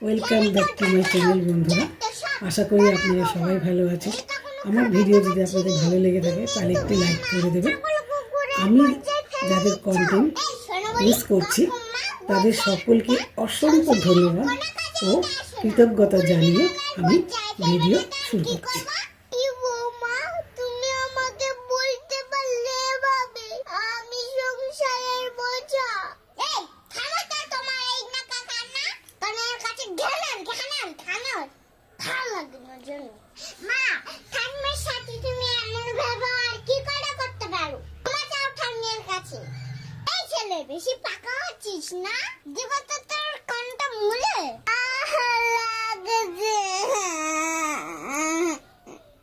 Welcome back to my channel বন্ধুরা। আশা করি আপনারা সবাই ভালো আছেন। আমার ভিডিও যদি আপনাদের ভালো লেগে থাকে তাহলে একটু লাইক করে দেবেন। আমি যাদের কন্টেন্ট ইউজ করছি তাদের সকলকে অসংখ্য ধন্যবাদ ও কৃতজ্ঞতা জানিয়ে আমি ভিডিও শুরু করছি। বেশি পাকা হচ্ছিস না, দিব তো তোর কানটা মুলে।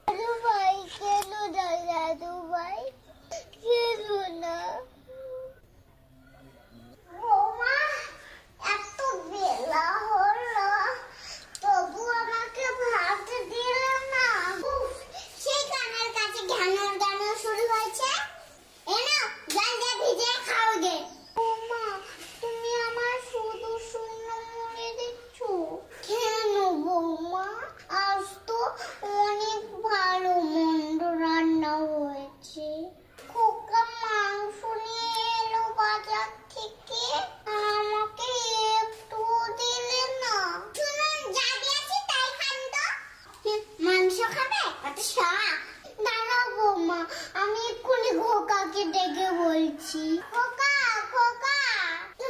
দাদু ভাই কেন দাদু ভাই কেন না? বৌমা এত বেলা হলো তবু আমাকে ভাত দিলে না। সেই কানের কাছে ঘ্যানোর গানও শুরু হয়েছে। এনো জল দিয়ে ভিজে খাও গে। তুমি আমার শুধু শূন্য মুড়ি দিচ্ছ কেন বৌমা? আজ তো অনেক ভালো মন্দ রান্না হয়েছে। খোকা মাংস নিয়ে এলো বাজার থেকে, আমাকে একটু দিলে না। শুনুন যা দিয়েছি তাই খান তো। মাংস খাবে? কত শখ। দাঁড়াও বৌমা, আমি এক্ষুনি খোকাকে ডেকে বলছি। খোকা খোকা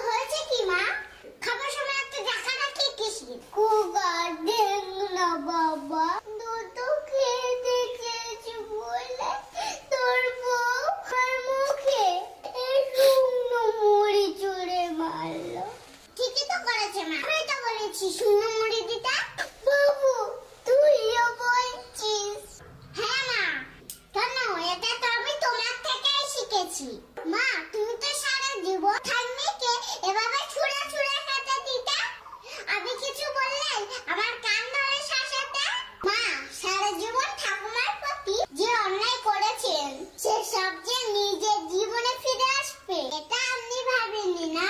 হয়েছে কি মা? খাবার সময় একটা দেখা রাখি কিসি। খোকা দেখ না বাবা, দুধ খেয়ে দেখেছি বলে তোর বউ আর মুখে এই শুকনো মুড়ি চুড়ে মারলো। ঠিকই তো করেছে মা, আমি তো বলেছি শুকনো মুড়ি দিতে। বাবু তুইও বলছিস? হ্যাঁ মা, কেন? এটা তো আমি তোমার থেকেই শিখেছি। মা তুমি তো সারা জীবন ঠাম্মিকে এভাবে ছুঁড়ে ছুঁড়ে খেতে দিতে, আমি কিছু বললেই আমার কান ধরে শাসাতে। মা সারা জীবন ঠাকুমার প্রতি যে অন্যায় করেছেন সে সব যে নিজের জীবনে ফিরে আসবে এটা আপনি ভাবেননি না?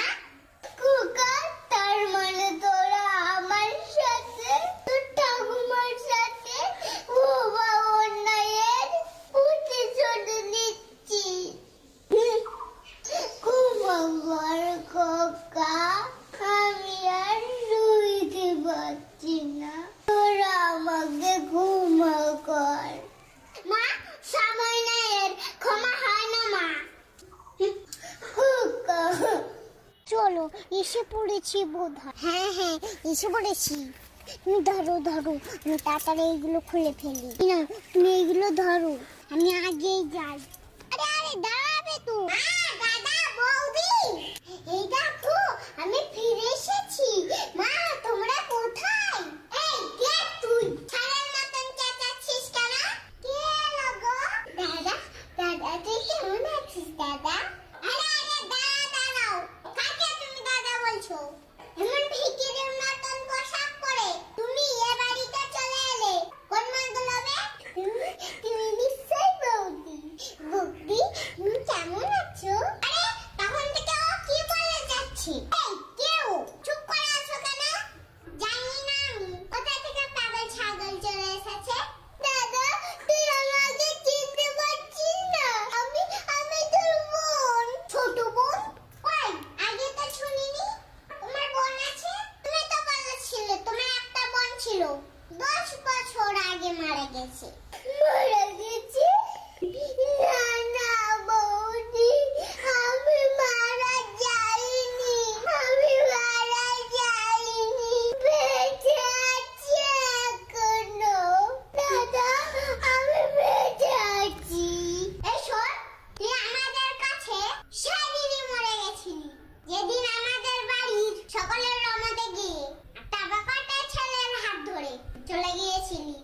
খোকা তার মানে তোরা আমার সাথে তোর ঠাকুমার সাথে বাবা অন্যায়ের প্রতিশোধ নিচ্ছিস। আমার খোকা আমি আর শুইতে পারছি না, তোরা আমাকে ক্ষমা কর। মা সময় না এর ক্ষমা হয় না মা। খোকা চলো এসে পড়েছি বোধহয়। হ্যাঁ হ্যাঁ এসে পড়েছি। তুমি ধরো ধরো, আমি তাড়াতাড়ি এইগুলো খুলে ফেলি না। তুমি এইগুলো ধরো, আমি আগেই যাই। আরে আরে দাঁড়াবে তো। দাদা বৌদি এই দেখো আমি ফিরে এসেছি। মা তোমরা কোথায়? এই কে তুই? ছাড়ার মতন চেঁচাচ্ছিস কেন? কে এলো গো? দাদা দাদা তুই কেমন আছিস দাদা? আরে আরে দাঁড়াও, কাকে তুমি দাদা বলছো? এমন ভিখিরির মতন পোশাক পরে তুমি এ বাড়িতে চলে এলে কোন মতলবে? তুমি নিশ্চয়ই বৌদি। বৌদি তুমি কেমন আছো? আরে তখন থেকে ও কি বলে যাচ্ছে? এই কেউ চুপ করে আছো কেন? জানি না আমি কোথা থেকে পাগল ছাগল চলে এসেছে। দাদা তুই আমাকে চিনতে পারছিস না? আমি তোর বোন। ছোট বোন? ওই আগে তো শুনিনি তোমার বোন আছে। তুমি তো বলেছিলে তোমার একটা বোন ছিল, 10 বছর আগে মারা গেছে। মারা গেছে? না না বৌদি, আমি মারা যাইনি, আমি মারা যাইনি, বেঁচে আছি এখনো। দাদা আমি বেঁচে আছি। এই শোন, তুই আমাদের কাছে সেদিনই মরে গেছিলি যেদিন আমাদের বাড়ির সকলের রমাতে গিয়ে একটা বাবাটা ছেলের হাত ধরে চলে গিয়েছিলি।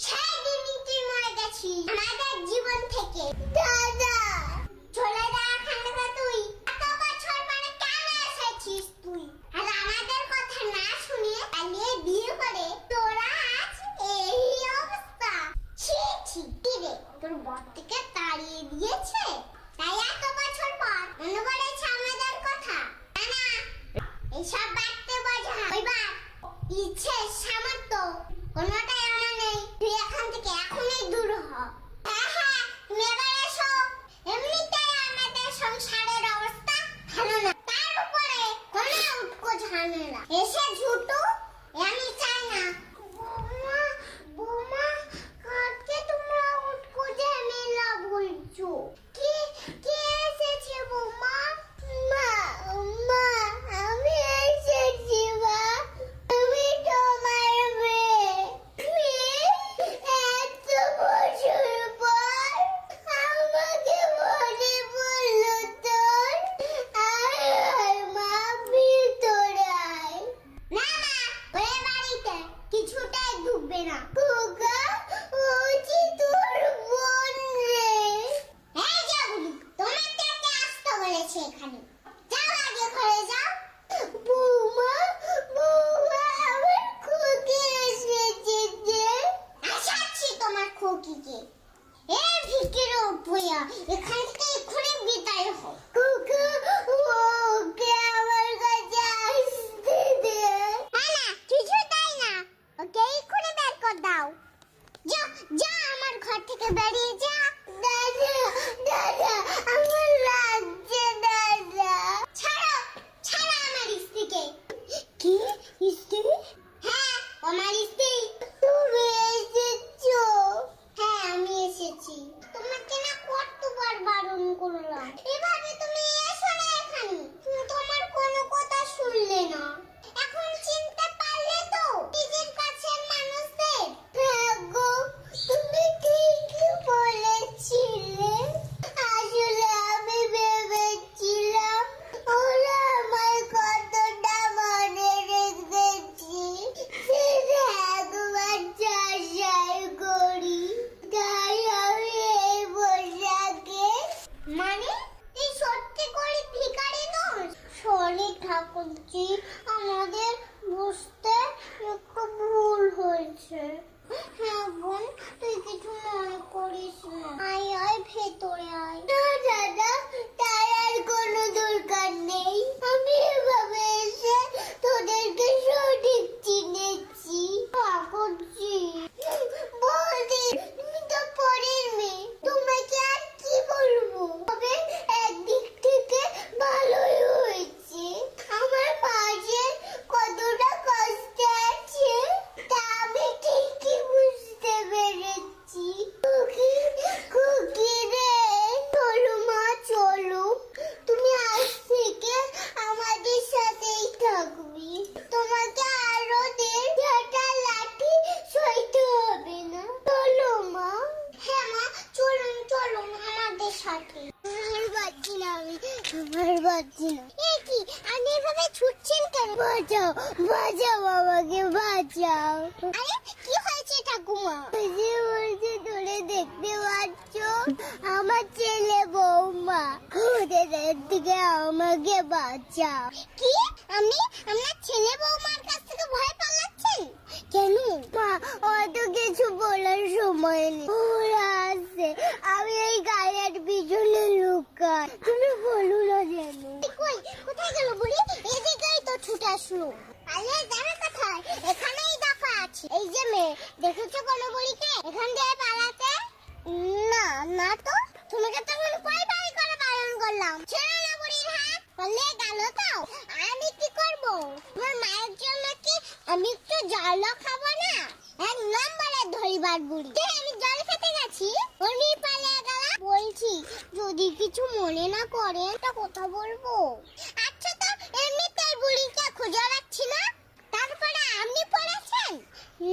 সেই দিনই তুই মরে গেছিস আমাদের জীবন থেকে। ইচ্ছে সামর্থ্য কোনোটাই আমার নেই। তুই এখান থেকে এখনই দূর হ। হ্যাঁ হ্যাঁ, তুমি এবার এসো। এমনিতেই আমাদের সংসারের অবস্থা ভালো না, তার উপরে কোনো উটকো ঝামেলা। এসে ঝুটু আমি চাই না। বৌমা বৌমা, কাকে তোমরা উটকো ঝামেলা বলছো? কি কে এসেছে বৌমা? মা মা, আমি এসেছি মা। আমি তোমার মেয়ে। এত বছর পর আমাকে মনে পড়লো তোর। আয় আয় মা, ভিতরে আয়। না না, ওই বাড়িতে কিছুটাই ঢুকবে না। খোকা, ওছি তোর বোন রে। এই যে বুড়ি, তোমাকে কে আসতে বলেছে এখানে? যাও আগে ঘরে যাও। বৌমা বৌমা, আমার খুকি এসেছে যে। আসাচ্ছি তোমার খুকিকে। এই ভিকির উপয়া, এখান থেকে এক্ষুনি বিদায় হও। খোকা, ওকে আমার কাছে আসতে দে। না না, কিছু তাই না, ওকে এক্ষুনি বের করে দাও। যা যা, আমার ঘর থেকে বেরিয়ে যা। দাদা দাদা, আমার লাগছে দাদা। ছাড়ো ছাড়ো আমার স্ত্রীকে। কি স্ত্রী? হ্যাঁ, আমার স্ত্রী। তুমি এসেছো? হ্যাঁ, আমি এসেছি। তোমাকে না কতবার বারণ করলাম, এভাবে তুমি এসো না এখানে। তুমি তোমার কোনো কথা শুনলে না। এখন চিনতে পারলে তো নিজের কাছের মানুষদের? হ্যাঁ গো, তুমি ঠিকই বলেছিলে। আসলে আমি ভেবেছিলাম ওরা আমার কতটা মনে রেখেছি সেটা একবার যাচাই করি। তাই আমি এই পোশাকে। মানে এই সত্যি করে ভিখারি নয়? সরি ঠাকুরজি, আমাদের বুঝতে একটু ভুল হয়েছে। হ্যাঁ বোন, তুই কিছু মনে করিস না। আয় আয়, ভেতরে আয়। না দাদা, তাই আর কোনো দরকার নেই। আমি এভাবে এসে তোদেরকে সঠিক চিনেছি। ঠাকুরজি বৌদি, তুমি তো পরের মেয়ে, তোমাকে আর কি বলবো। তবে একদিক থেকে ভালোই হয়েছে। আমার মাঝে কতটা কষ্ট আছে তা আমি ঠিকই বুঝতে পেরেছি। খুকি খুকি রে, চলো মা চলো। তুমি আজ থেকে আমাদের সাথেই থাকবি। তোমাকে আরো 1.5টা লাঠি সইতে হবে না। চলো মা। হ্যাঁ মা, চলুন চলুন আমাদের সাথে। আমার বাচ্চি না, আমার বাচ্চি না। এ কি, আপনি এভাবে ছুটছেন কেন? বাঁচাও বাঁচাও, আমাকে বাঁচাও। আরে কি হয়েছে ঠাকুমা? যে বলছে ধরে দেখতে পাচ্ছ, আমার ছেলে বৌমা। ওদের থেকে আমাকে বাঁচাও। কি, আপনি আপনার ছেলে বৌমার কাছ থেকে ভয় পালাচ্ছেন কেন? মা, অত কিছু বলার সময় নেই। ওরা আসছে, আমি এই গায়ের পিছনে লুকাই। তুমি বলো না যেন। কই, কোথায় গেল বুড়ি? এদিকেই তো ছুটে আসলো। আরে জানো কোথায়? এখানেই দেখা আছে। এই যে মেয়ে, দেখেছো কোনো বুড়িকে এখান দিয়ে পালাতে? না না তো। তোমাকে তখন কই বাড়ি করে বারণ করলাম। ছেড়ে না বুড়ির হাত। বললে গেল তো, আমি কি করব? তোমার মায়ের জন্য কি আমি একটু জল খাবো না? এক নম্বরে ধরিবার বুড়ি। আমি জল খেতে গেছি, উনি পালিয়ে গেল। বলছি, যদি কিছু মনে না করেন একটা কথা বলবো। আচ্ছা, তো এমনিতেই বুড়িকে খুঁজে রাখছি না, তারপরে আপনি পড়েছেন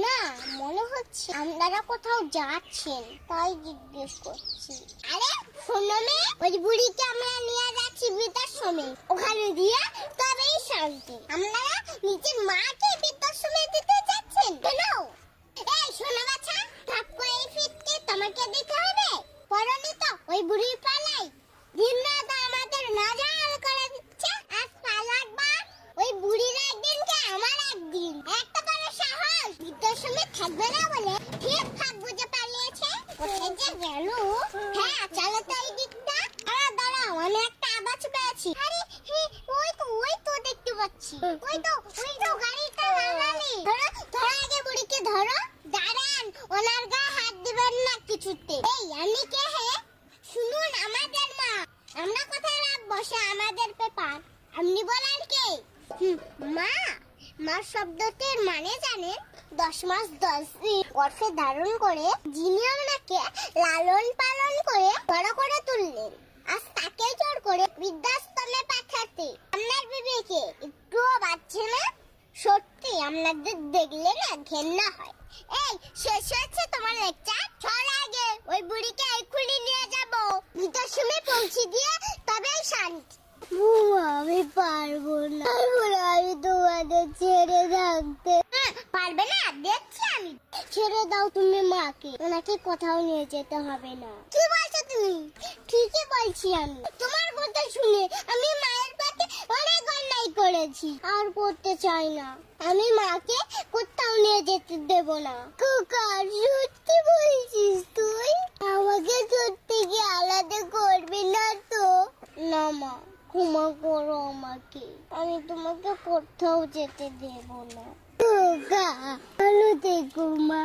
না? মনে হচ্ছে আপনারা কোথাও যাচ্ছেন, তাই জিজ্ঞেস করছি। আরে শোনো মেয়ে, ওই বুড়িকে আমরা নিয়ে যাচ্ছি বৃদ্ধাশ্রমে। ওখানে দিয়ে তবেই শান্তি। আপনারা নিজের মাকে বৃদ্ধাশ্রমে দিতে যাচ্ছেন কেন? এই শোনো বাছা, ঠাপ করে এই ফিটকে তোমাকে দিতে হবে। পরনি তো ওই বুড়ির পালাই দিন রাত আমাদের নাজাল করে দিচ্ছে। আজ পালাকবার ওই বুড়ির একদিনকে আমার একদিন। একটা করে সাহস, বৃদ্ধাশ্রমে থাকবে না বলে ঠিক ফাঁক বুঝে পালিয়েছে। কোথায় যে গেল? হ্যাঁ চলো তো এই দিকটা। আরে দাঁড়াও, আমি একটা আওয়াজ পেয়েছি। আরে ওই তো দেখতে পাচ্ছি। ওই তো গাড়িটা লাগালি। কুমার শব্দটির মানে জানেন? 10 মাস 10 দিন গর্ভে ধারণ করে যিনি আপনাকে লালন পালন করে বড় করে তুললেন, আজ তাকে জোর করে বৃদ্ধাশ্রমে পাঠাতে আপনার বিবেকে একটুও বাজছে না? সত্যি আপনাদের দেখলে না ঘেন্না হয়। এই শেষ হয়েছে তোমার লেকচার? চল আগে, ওই বুড়িকে এক্ষুনি নিয়ে যাব। বৃদ্ধাশ্রমে পৌঁছে দিয়ে তবেই শান্তি। আমি পারবো না, আমি তোমাদের ছেড়ে থাকতে। পারবে না? দেখছি আমি। ছেড়ে দাও তুমি মাকে, ওনাকে কোথাও নিয়ে যেতে হবে না। কি বলছো তুমি? ঠিকই বলছি আমি। তোমার কথা শুনে আমি মায়ের প্রতি অনেক অন্যায় করেছি, আর করতে চাই না। আমি মাকে কোথাও নিয়ে যেতে দেব না। খোকা, সত্যি বলছিস তুই? আমাকে সত্যি কি আলাদা করবি না তো? না মা, ক্ষমা করো আমাকে, আমি তোমাকে কোথাও যেতে দেব না। খোকা, ভালো থেকো মা।